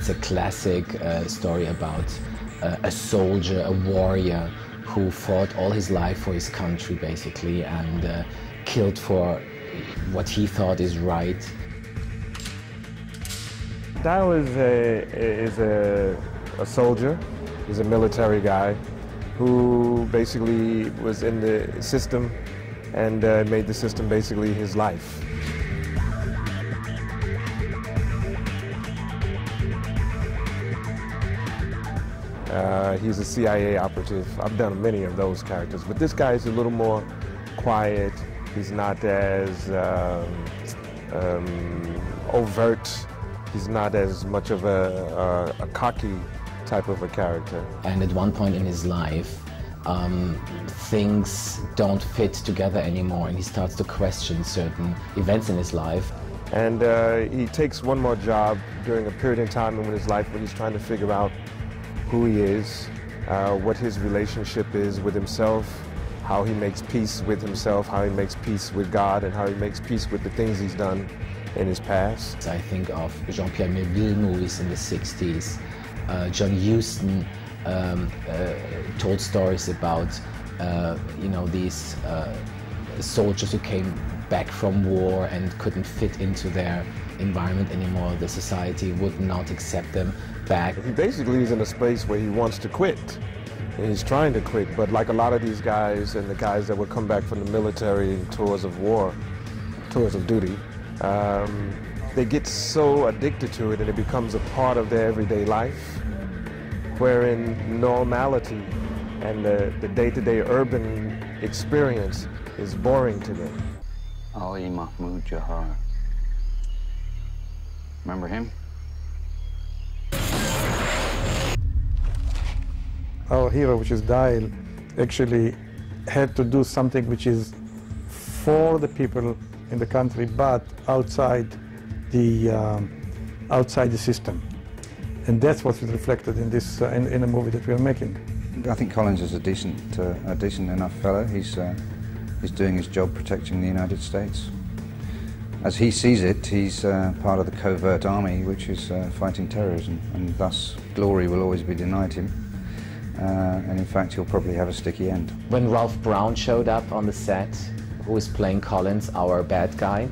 It's a classic story about a soldier, a warrior, who fought all his life for his country, basically, and killed for what he thought is right. Dial is a soldier. He's a military guy who basically was in the system and made the system basically his life. He's a CIA operative. I've done many of those characters, but this guy is a little more quiet. He's not as overt. He's not as much of a cocky type of a character. And at one point in his life, things don't fit together anymore, and he starts to question certain events in his life. And he takes one more job during a period in time in his life when he's trying to figure out who he is, what his relationship is with himself, how he makes peace with himself, how he makes peace with God, and how he makes peace with the things he's done in his past. I think of Jean-Pierre Melville movies in the 60s. John Huston told stories about these soldiers who came back from war and couldn't fit into their environment anymore. The society would not accept them back. He basically is in a space where he wants to quit. And he's trying to quit, but like a lot of these guys and the guys that would come back from the military tours of war, tours of duty, they get so addicted to it and it becomes a part of their everyday life, wherein normality and the day-to-day urban experience is boring to them. Ali Mahmoud Jahar. Remember him? Our hero, which is Dial, actually had to do something which is for the people in the country, but outside the system, and that's what's reflected in this in a movie that we are making. I think Collins is a decent enough fellow. He's doing his job protecting the United States. As he sees it, he's part of the covert army which is fighting terrorism, and thus glory will always be denied him. And in fact, he'll probably have a sticky end. When Ralph Brown showed up on the set, who was playing Collins, our bad guy,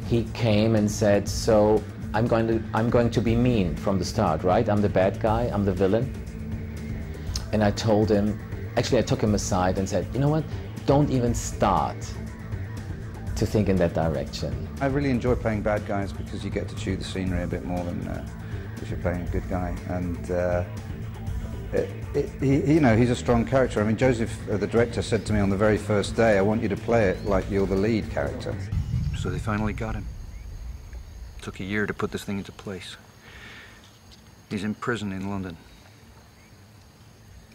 he came and said, "So I'm going to be mean from the start, right? I'm the bad guy, I'm the villain." And I told him, actually I took him aside and said, "You know what? Don't even start to think in that direction." I really enjoy playing bad guys because you get to chew the scenery a bit more than if you're playing a good guy. And he's a strong character. I mean, Joseph, the director, said to me on the very first day, "I want you to play it like you're the lead character." So they finally got him. Took a year to put this thing into place. He's in prison in London.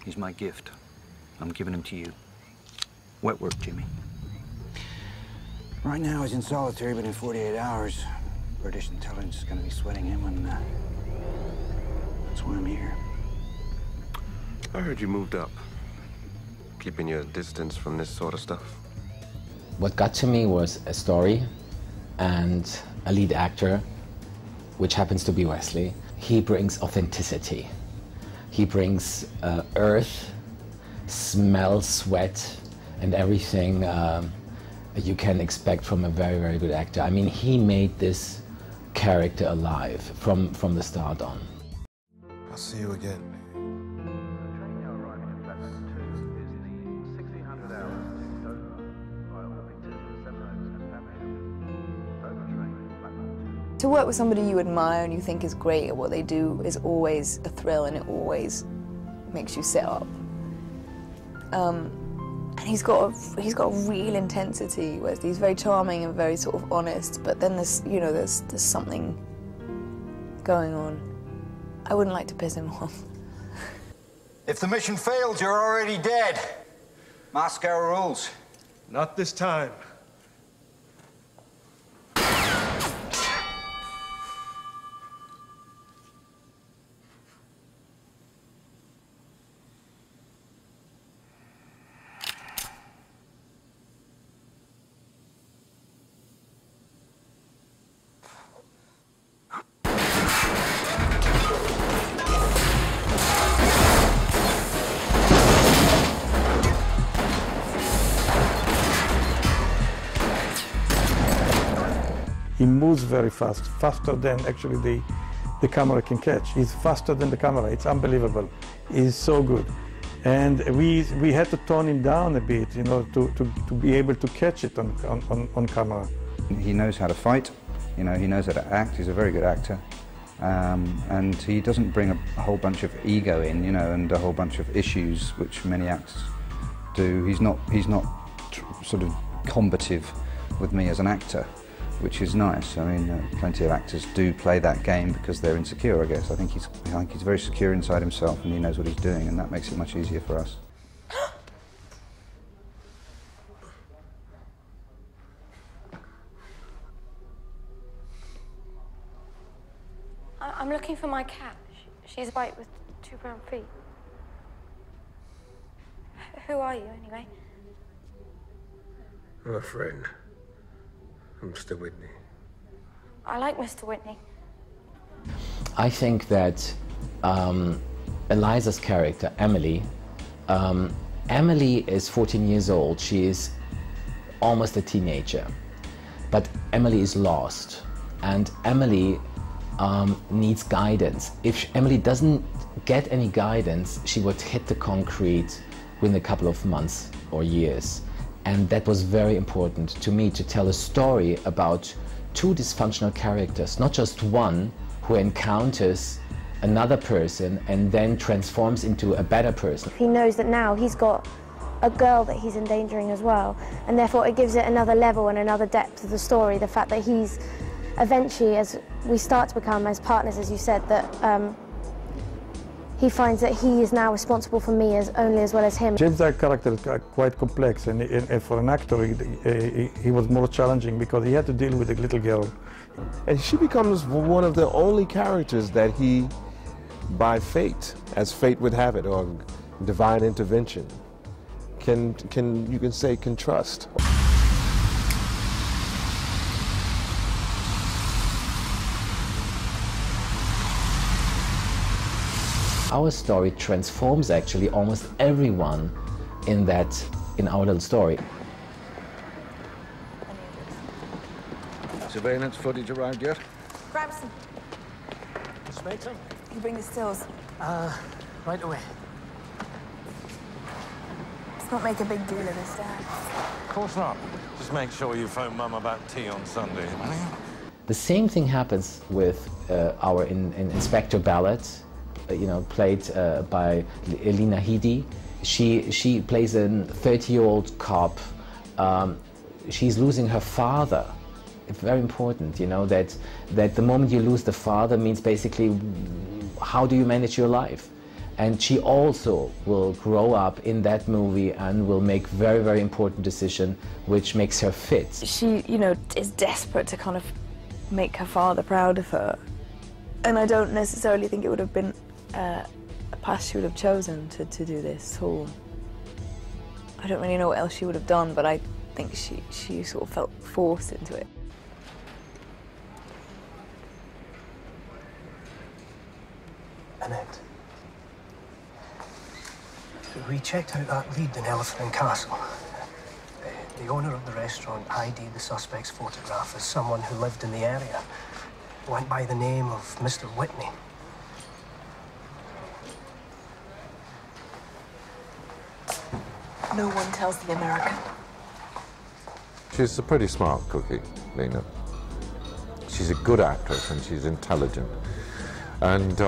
He's my gift. I'm giving him to you. Wet work, Jimmy. Right now he's in solitary, but in 48 hours, British intelligence is going to be sweating him, and that's why I'm here. I heard you moved up, keeping your distance from this sort of stuff. What got to me was a story and a lead actor, which happens to be Wesley. He brings authenticity. He brings earth, smell, sweat, and everything you can expect from a very, very good actor. I mean, he made this character alive from the start on. I'll see you again. To work with somebody you admire and you think is great at what they do is always a thrill, and it always makes you sit up. And he's got a real intensity. Wesley. He's very charming and very sort of honest, but then there's something going on. I wouldn't like to piss him off. If the mission fails, you're already dead. Moscow rules. Not this time. He moves very fast, faster than actually the camera can catch. He's faster than the camera. It's unbelievable. He's so good. And we had to tone him down a bit, you know, to be able to catch it on camera. He knows how to fight, you know, he knows how to act. He's a very good actor. And he doesn't bring a whole bunch of ego in, you know, and a whole bunch of issues which many actors do. He's not sort of combative with me as an actor, which is nice. I mean, plenty of actors do play that game because they're insecure, I guess. I think he's very secure inside himself, and he knows what he's doing, and that makes it much easier for us. I'm looking for my cat. She's white with 2 brown feet. Who are you, anyway? I'm a friend. I'm Mr. Whitney. I like Mr. Whitney. I think that Eliza's character, Emily, Emily is 14 years old. She is almost a teenager. But Emily is lost. And Emily needs guidance. If Emily doesn't get any guidance, she would hit the concrete within a couple of months or years. And that was very important to me, to tell a story about 2 dysfunctional characters, not just one who encounters another person and then transforms into a better person. He knows that now he's got a girl that he's endangering as well, and therefore it gives it another level and another depth to the story, the fact that he's eventually, as we start to become as partners, as you said, that he finds that he is now responsible for me as well as him. James' character is quite complex, and for an actor, he was more challenging because he had to deal with a little girl. And she becomes one of the only characters that he, by fate, as fate would have it, or divine intervention, you can say, can trust. Our story transforms actually almost everyone in our little story. Surveillance footage arrived yet? Grab some. Inspector? You bring the stills. Right away. Let's not make a big deal of this, Dad. Of course not. Just make sure you phone Mum about tea on Sunday, will you? The same thing happens with our Inspector Ballard, you know, played by Lena Headey. She plays a 30-year-old cop. She's losing her father. It's very important, you know, that the moment you lose the father means basically how do you manage your life? And she also will grow up in that movie and will make very, very important decision which makes her fit. She, you know, is desperate to kind of make her father proud of her. And I don't necessarily think it would have been a path she would have chosen to do this whole... I don't really know what else she would have done, but I think she sort of felt forced into it. Annette. We checked out that lead in Elephant and Castle. The owner of the restaurant ID'd the suspect's photograph as someone who lived in the area. Went by the name of Mr. Whitney. No one tells the American. She's a pretty smart cookie, Lena. She's a good actress and she's intelligent. And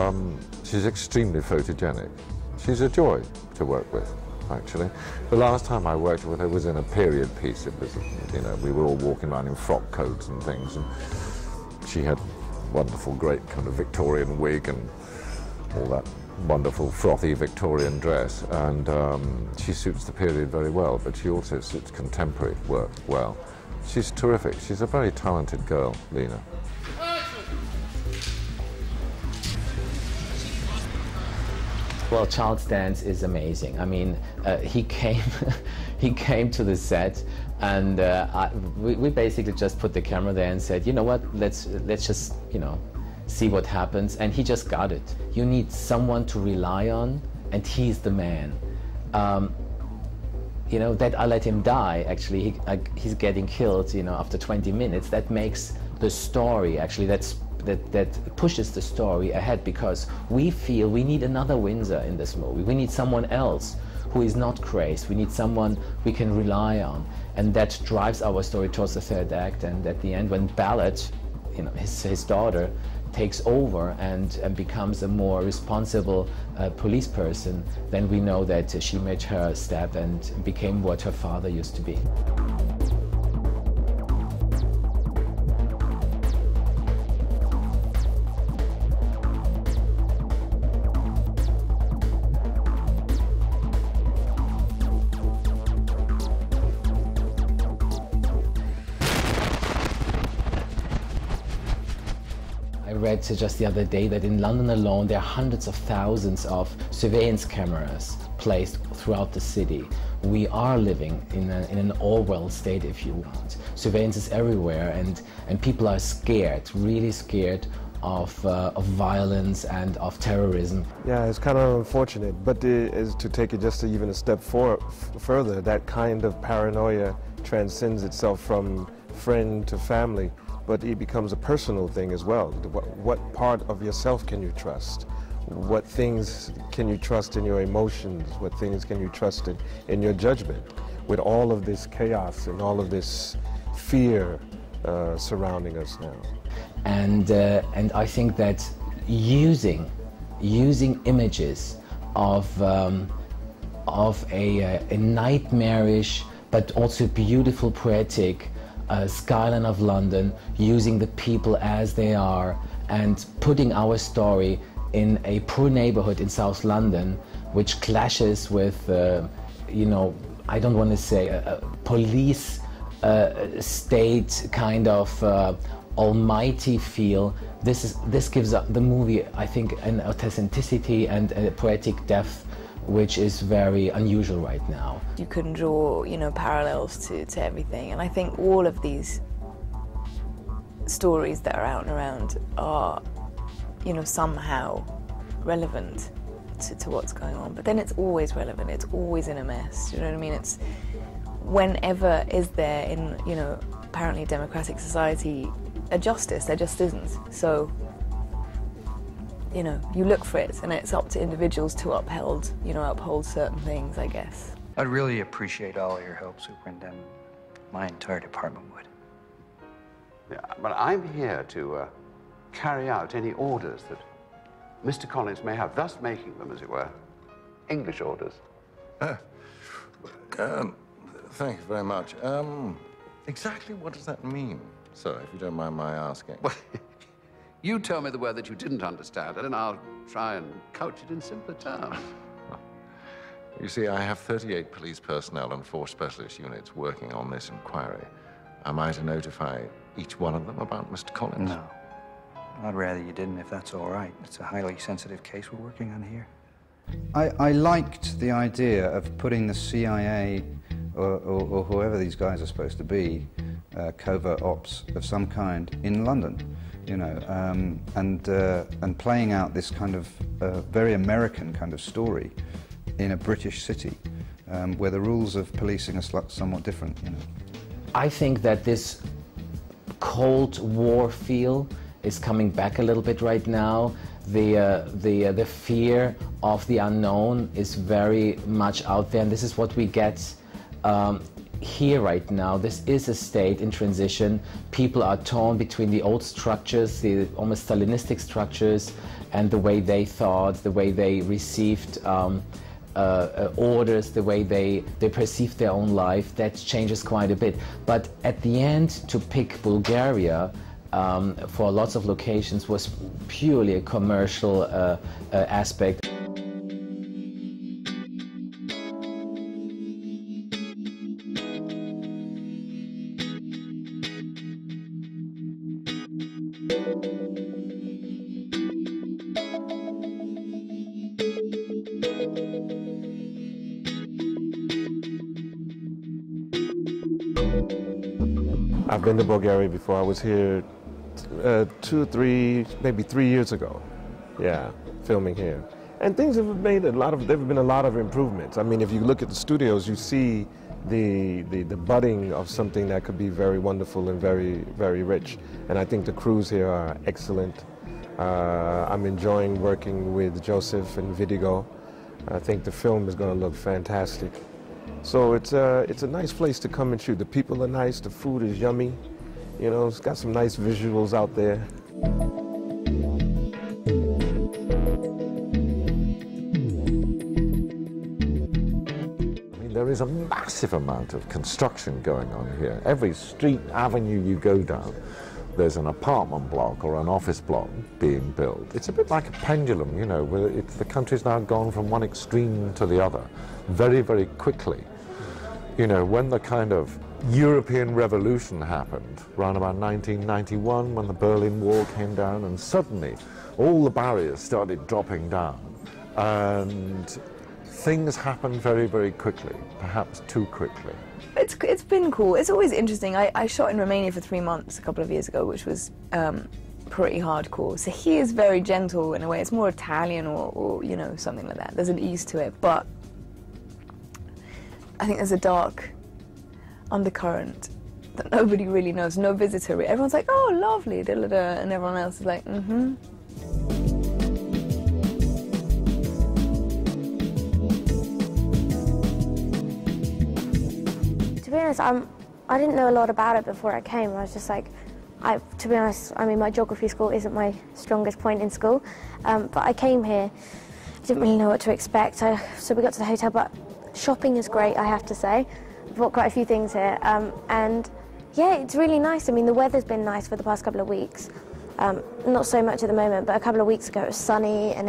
she's extremely photogenic. She's a joy to work with, actually. The last time I worked with her was in a period piece. It was, you know, we were all walking around in frock coats and things, and she had wonderful, great kind of Victorian wig and all that wonderful, frothy Victorian dress. And she suits the period very well, but she also suits contemporary work well. She's terrific. She's a very talented girl, Lena. Well, Charles Dance is amazing. I mean, he came to the set, and we basically just put the camera there and said, you know what, let's just, you know, see what happens. And he just got it. You need someone to rely on, and he's the man. You know, that I let him die, actually, he's getting killed, you know, after 20 minutes. That makes the story actually that pushes the story ahead, because we feel we need another Windsor in this movie. We need someone else who is not crazed. We need someone we can rely on, and that drives our story towards the third act. And at the end, when Ballard, you know, his daughter, takes over and becomes a more responsible police person, then we know that she made her step and became what her father used to be. I read just the other day that in London alone there are hundreds of thousands of surveillance cameras placed throughout the city. We are living in an Orwell state, if you want. Surveillance is everywhere, and people are scared, really scared of violence and of terrorism. Yeah, it's kind of unfortunate, but is to take it just even a step further, that kind of paranoia transcends itself from friend to family, but it becomes a personal thing as well. What part of yourself can you trust? What things can you trust in your emotions? What things can you trust in your judgment? With all of this chaos and all of this fear surrounding us now. And I think that using images of a nightmarish but also beautiful, poetic skyline of London, using the people as they are, and putting our story in a poor neighborhood in South London, which clashes with, you know, I don't want to say a police state kind of almighty feel. This gives the movie, I think, an authenticity and a poetic depth which is very unusual right now. You can draw, you know, parallels to everything, and I think all of these stories that are out and around are, you know, somehow relevant to what's going on. But then it's always relevant, it's always in a mess, you know what I mean? It's whenever is there in, you know, apparently democratic society a justice? There just isn't. So, you know, you look for it, and it's up to individuals to uphold certain things, I guess. I'd really appreciate all your help, Superintendent. My entire department would. Yeah, but I'm here to carry out any orders that Mr. Collins may have, thus making them, as it were, English orders. Thank you very much. Exactly what does that mean, sir, if you don't mind my asking? Well, you tell me the word that you didn't understand, and I'll try and couch it in simpler terms. You see, I have 38 police personnel and 4 specialist units working on this inquiry. Am I to notify each one of them about Mr. Collins? No. I'd rather you didn't, if that's all right. It's a highly sensitive case we're working on here. I liked the idea of putting the CIA or whoever these guys are supposed to be, covert ops of some kind, in London, you know, and playing out this kind of very American kind of story in a British city, where the rules of policing are somewhat different, you know. I think that this Cold War feel is coming back a little bit right now. The fear of the unknown is very much out there, and this is what we get here right now. This is a state in transition. People are torn between the old structures, the almost Stalinistic structures, and the way they thought, the way they received orders, the way they perceive their own life. That changes quite a bit. But at the end, to pick Bulgaria for lots of locations was purely a commercial aspect. I've been to Bulgaria before. I was here 2 or 3, maybe 3 years ago. Yeah, filming here. And things have made there have been a lot of improvements. I mean, if you look at the studios, you see the budding of something that could be very wonderful and very, very rich. And I think the crews here are excellent. I'm enjoying working with Joseph and Vidigo. I think the film is going to look fantastic. So it's a nice place to come and shoot. The people are nice, the food is yummy. You know, it's got some nice visuals out there. There is a massive amount of construction going on here. Every street, avenue you go down, there's an apartment block or an office block being built. It's a bit like a pendulum, you know, where the country's now gone from one extreme to the other very, very quickly. You know, when the kind of European Revolution happened, around about 1991, when the Berlin Wall came down, and suddenly all the barriers started dropping down, and things happened very, very quickly, perhaps too quickly. It's been cool. It's always interesting. I shot in Romania for 3 months a couple of years ago, which was pretty hardcore. So he is very gentle in a way. It's more Italian or you know, something like that. There's an ease to it, but I think there's a dark undercurrent that nobody really knows. No visitor. Everyone's like, oh, lovely, da, da, da, and everyone else is like, mm-hmm. To be honest, I didn't know a lot about it before I came. I was just like, to be honest, I mean, my geography school isn't my strongest point in school, but I came here, didn't really know what to expect, so we got to the hotel, but shopping is great, I have to say. I've bought quite a few things here, and yeah, it's really nice. I mean, the weather's been nice for the past couple of weeks. Not so much at the moment, but a couple of weeks ago it was sunny, and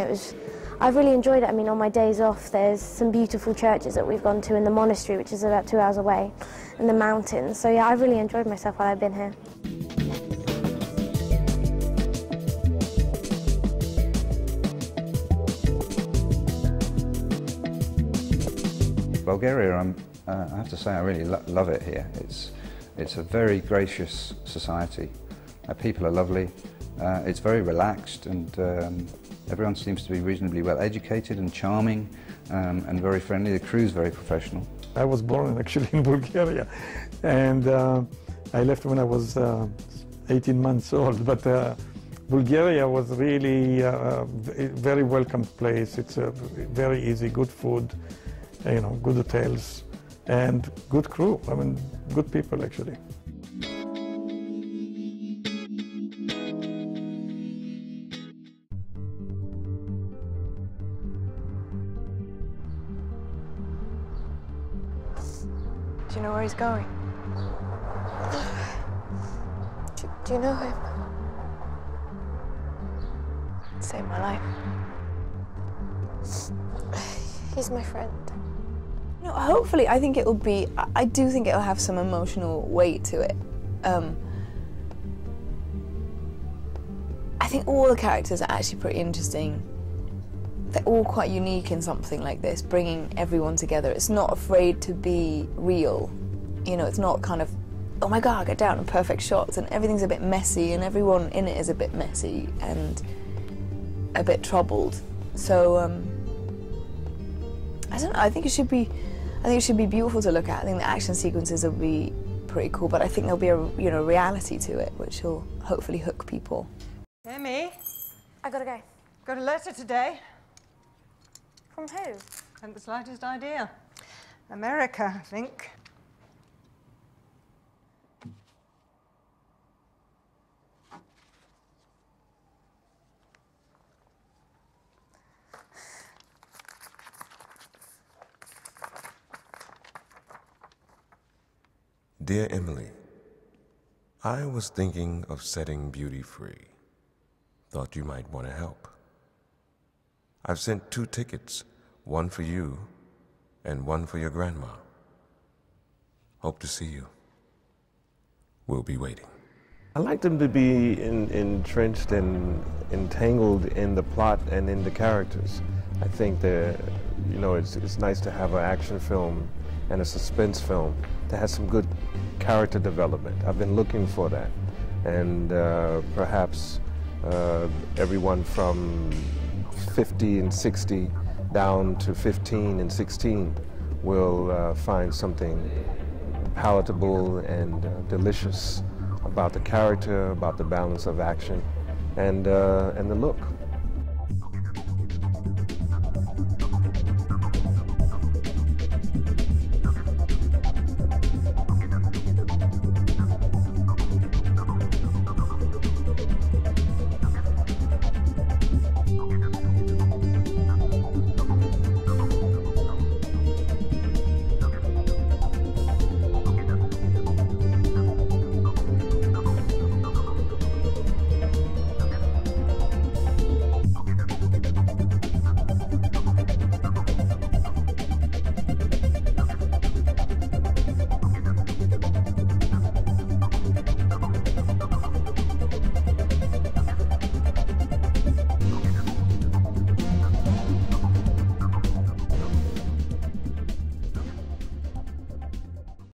I've really enjoyed it. I mean, on my days off, there's some beautiful churches that we've gone to in the monastery, which is about 2 hours away, and the mountains. So yeah, I've really enjoyed myself while I've been here. Bulgaria, I have to say, I really love it here. It's a very gracious society. People are lovely. It's very relaxed, and everyone seems to be reasonably well educated and charming and very friendly. The crew's very professional. I was born actually in Bulgaria, and I left when I was 18 months old. But Bulgaria was really a very welcome place. It's a very easy, good food, you know, good hotels, and good crew. I mean, good people actually. Do you know where he's going? Do you know him? Saved my life. He's my friend. You know, hopefully, I think it'll be, I do think it'll have some emotional weight to it. I think all the characters are actually pretty interesting. They're all quite unique in something like this, bringing everyone together. It's not afraid to be real. You know, it's not kind of, oh my God, get down, and perfect shots, and everything's a bit messy, and everyone in it is a bit messy and a bit troubled. So, I don't know, I think it should be beautiful to look at. I think the action sequences will be pretty cool, but I think there'll be a, you know, reality to it, which will hopefully hook people. Amy? I gotta go. Got a letter today. From who? Haven't the slightest idea. America, I think. Dear Emily, I was thinking of setting Beauty free. Thought you might want to help. I've sent 2 tickets, one for you and one for your grandma. Hope to see you. We'll be waiting. I like them to be entrenched and entangled in the plot and in the characters. I think that, you know, it's nice to have an action film and a suspense film that has some good character development. I've been looking for that. And perhaps everyone from 50 and 60 down to 15 and 16 will find something palatable and delicious about the character, about the balance of action, and the look.